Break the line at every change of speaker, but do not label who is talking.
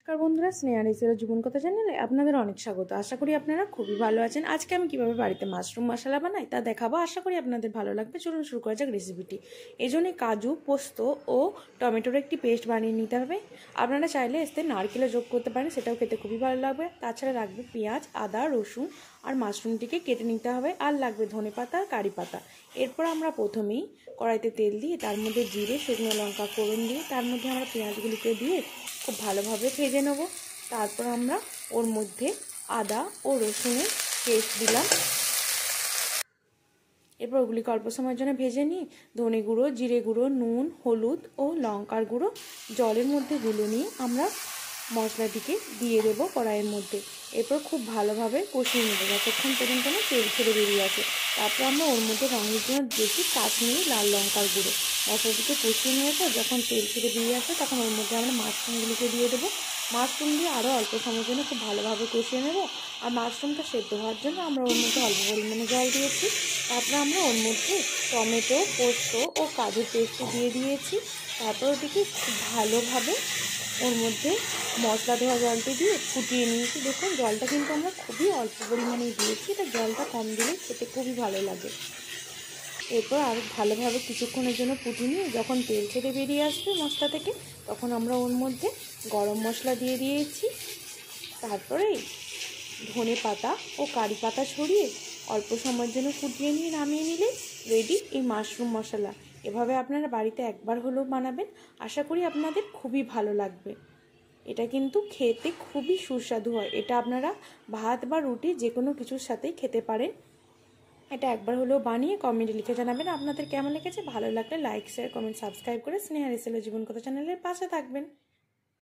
নমস্কার বন্ধুরা, স্নেহা রেসিপির জীবন কথা চ্যানেলে আপনাদের অনেক স্বাগত। আশা করি আপনারা খুবই ভালো আছেন। আজকে আমি কিভাবে বাড়িতে মাশরুম মশলা বানাই তা দেখাবো। আশা করি আপনাদের ভালো লাগবে। চলুন শুরু করা যাক রেসিপিটি। এই জন্য কাজু, পোস্ত ও টমেটোর একটি পেস্ট বানিয়ে নিতে হবে। আপনারা চাইলে এতে নারকেলও যোগ করতে পারেন, সেটাও খেতে খুবই ভালো লাগবে। তাছাড়া লাগবে পেঁয়াজ, আদা, রসুন আর মাশরুমটিকে কেটে নিতে হবে। আর লাগবে ধনেপাতা আর কারি পাতা। এরপর আমরা প্রথমেই কড়াইতে তেল দিয়ে তার মধ্যে জিরে, শুকনো লঙ্কা ফোড়ন দিয়ে তার মধ্যে আমরা পেঁয়াজগুলিকে দিয়ে খুব ভালোভাবে ভেজে নেব। তারপর আমরা ওর মধ্যে আদা ও রসুনের পেস্ট দিলাম। এরপর ওগুলিকে অল্প সময়ের জন্য ভেজে নিয়ে ধনে গুঁড়ো, জিরে গুঁড়ো, নুন, হলুদ ও লঙ্কার গুঁড়ো জলের মধ্যে গুলে নিয়ে আমরা মশলাটিকে দিয়ে দেবো কড়াইয়ের মধ্যে। এরপর খুব ভালোভাবে কষিয়ে নেব যতক্ষণ পর্যন্ত না তেল ছেড়ে বেরিয়ে আসে। তারপর আমরা ওর মধ্যে রঙের জন্য দিয়েছি কাশ্মীরি লাল লঙ্কার গুঁড়ো। মশলাটিকে কষিয়ে নেওয়ার পর যখন তেল ছেড়ে বেরিয়ে আসে তখন ওর মধ্যে আমরা মাশরুমগুলিকে দিয়ে দেবো। মাশরুম দিয়ে আরও অল্প সময়ের জন্য খুব ভালোভাবে কষিয়ে নেব। আর মাশরুমটা সেদ্ধ হওয়ার জন্য আমরা ওর মধ্যে অল্প পরিমাণে জল দিয়েছি। তারপরে আমরা ওর মধ্যে টমেটো, পোস্ত ও কাজুর পেস্ট দিয়ে দিয়েছি। তারপর ওটিকে খুব ভালোভাবে ওর মধ্যে মশলা ধোয়া জলটি দিয়ে ফুটিয়ে নিয়েছি। দেখুন জলটা কিন্তু আমরা খুবই অল্প পরিমাণেই দিয়েছি, এটা জলটা কম দিলে খেতে খুবই ভালো লাগে। এরপর আর ভালোভাবে কিছুক্ষণের জন্য ফুটিয়ে নিয়ে যখন তেল ছেড়ে বেরিয়ে আসবে মশলা থেকে তখন আমরা ওর মধ্যে গরম মশলা দিয়ে দিয়েছি। তারপরে ধনে পাতা ও কারি পাতা ছড়িয়ে অল্প সময়ের জন্য ফুটিয়ে নিয়ে নামিয়ে নিলে রেডি এই মাশরুম মশলা। এভাবে আপনারা বাড়িতে একবার হলেও বানাবেন, আশা করি আপনাদের খুবই ভালো লাগবে। এটা কিন্তু খেতে খুবই সুস্বাদু হয়। এটা আপনারা ভাত বা রুটি যে কোনো কিছুর সাথেই খেতে পারেন। এটা একবার হলেও বানিয়ে কমেন্টে লিখে জানাবেন আপনাদের কেমন লেগেছে। ভালো লাগলে লাইক, শেয়ার, কমেন্ট, সাবস্ক্রাইব করে স্নেহা রেসিপির জীবন কথা চ্যানেলের পাশে থাকবেন।